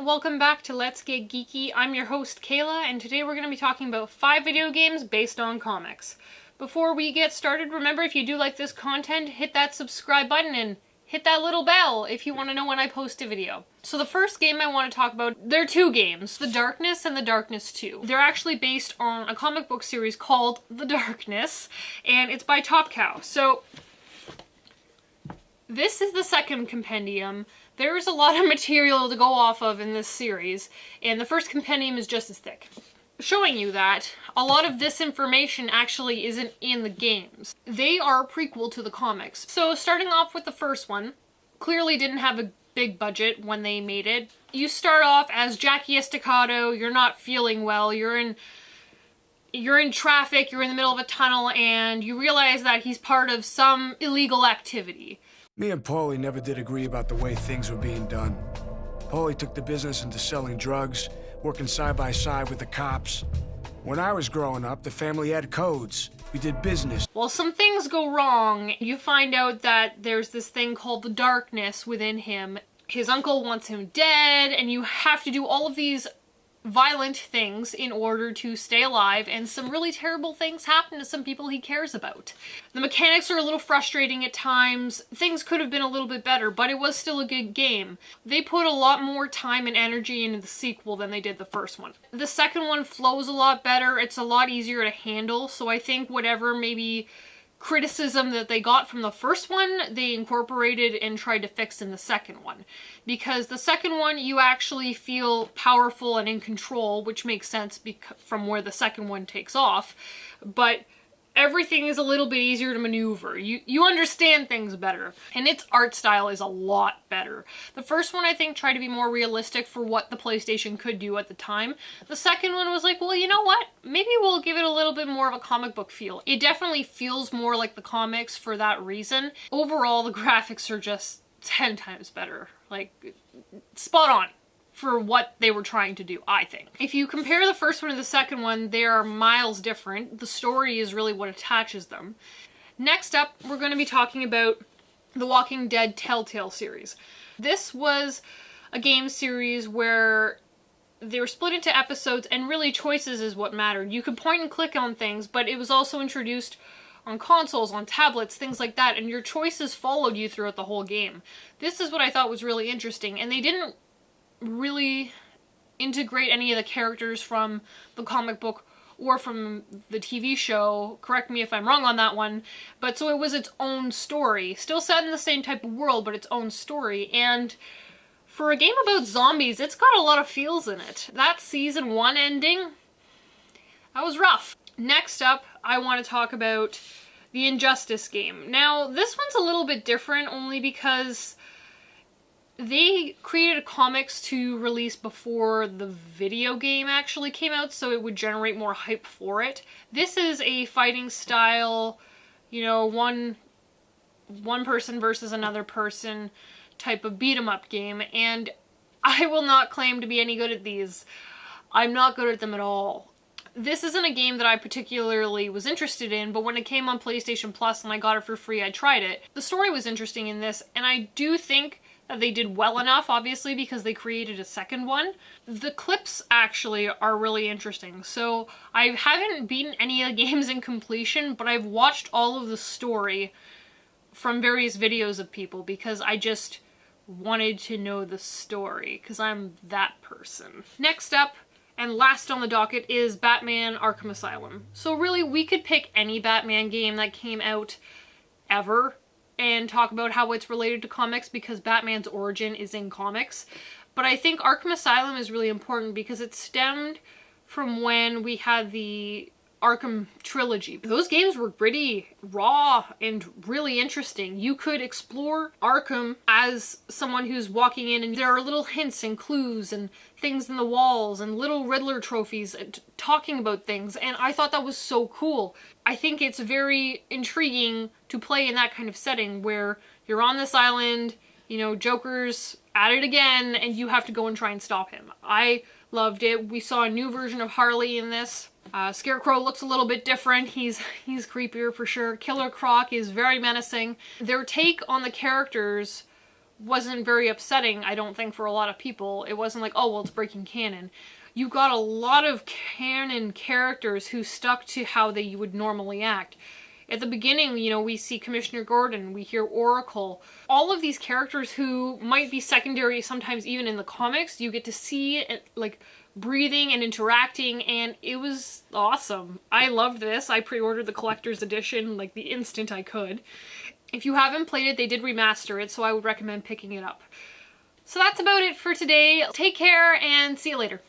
welcome back to Let's Get Geeky. I'm your host Kayla, and today we're going to be talking about 5 video games based on comics. Before we get started, remember if you do like this content, hit that subscribe button and hit that little bell if you want to know when I post a video. So the first game I want to talk about, there are 2 games, The Darkness and The Darkness 2. They're actually based on a comic book series called The Darkness, and it's by Top Cow. So this is the second compendium. There's a lot of material to go off of in this series, and the first compendium is just as thick, showing you that a lot of this information actually isn't in the games. They are a prequel to the comics. So starting off with the first one, clearly didn't have a big budget when they made it. You start off as Jackie Estacado, you're not feeling well, you're in traffic, you're in the middle of a tunnel, and you realize that he's part of some illegal activity. Me and Paulie never did agree about the way things were being done. Paulie took the business into selling drugs, working side by side with the cops. When I was growing up, the family had codes. We did business. Well, some things go wrong. You find out that there's this thing called the darkness within him. His uncle wants him dead, and you have to do all of these violent things in order to stay alive, and some really terrible things happen to some people he cares about. The mechanics are a little frustrating at times. Things could have been a little bit better, but it was still a good game. They put a lot more time and energy into the sequel than they did the first one. The second one flows a lot better. It's a lot easier to handle, so I think whatever maybe criticism that they got from the first one, they incorporated and tried to fix in the second one. Because the second one, you actually feel powerful and in control, which makes sense from where the second one takes off. But everything is a little bit easier to maneuver. You understand things better. And its art style is a lot better. The first one, I think, tried to be more realistic for what the PlayStation could do at the time. The second one was like, well, you know what? Maybe we'll give it a little bit more of a comic book feel. It definitely feels more like the comics for that reason. Overall, the graphics are just 10 times better. Like, spot on for what they were trying to do, I think. If you compare the first one to the second one, they are miles different. The story is really what attaches them. Next up, we're going to be talking about the Walking Dead Telltale series. This was a game series where they were split into episodes, and really choices is what mattered. You could point and click on things, but it was also introduced on consoles, on tablets, things like that, and your choices followed you throughout the whole game. This is what I thought was really interesting, and they didn't really integrate any of the characters from the comic book or from the TV show. Correct me if I'm wrong on that one. But so it was its own story. Still set in the same type of world, but its own story. And for a game about zombies, it's got a lot of feels in it. That season 1 ending, that was rough. Next up, I want to talk about the Injustice game. Now, this one's a little bit different only because they created comics to release before the video game actually came out, so it would generate more hype for it. This is a fighting style, you know, one person versus another person type of beat-em-up game, and I will not claim to be any good at these. I'm not good at them at all. This isn't a game that I particularly was interested in, but when it came on PlayStation Plus and I got it for free, I tried it. The story was interesting in this, and I do think that they did well enough, obviously, because they created a second one. The clips actually are really interesting. So I haven't beaten any of the games in completion, but I've watched all of the story from various videos of people because I just wanted to know the story, because I'm that person. Next up, and last on the docket, is Batman Arkham Asylum. So really, we could pick any Batman game that came out ever and talk about how it's related to comics because Batman's origin is in comics. But I think Arkham Asylum is really important because it stemmed from when we had the Arkham trilogy. Those games were pretty raw and really interesting. You could explore Arkham as someone who's walking in, and there are little hints and clues and things in the walls and little Riddler trophies talking about things, and I thought that was so cool. I think it's very intriguing to play in that kind of setting where you're on this island, you know, Joker's at it again, and you have to go and try and stop him. I loved it. We saw a new version of Harley in this. Scarecrow looks a little bit different. He's creepier for sure. Killer Croc is very menacing. Their take on the characters wasn't very upsetting, I don't think, for a lot of people. It wasn't like, oh, well, it's breaking canon. You got a lot of canon characters who stuck to how they would normally act. At the beginning, you know, we see Commissioner Gordon, we hear Oracle. All of these characters who might be secondary, sometimes even in the comics, you get to see it, like, breathing and interacting, and it was awesome. I loved this. I pre-ordered the collector's edition, like, the instant I could. If you haven't played it, they did remaster it, so I would recommend picking it up. So that's about it for today. Take care, and see you later.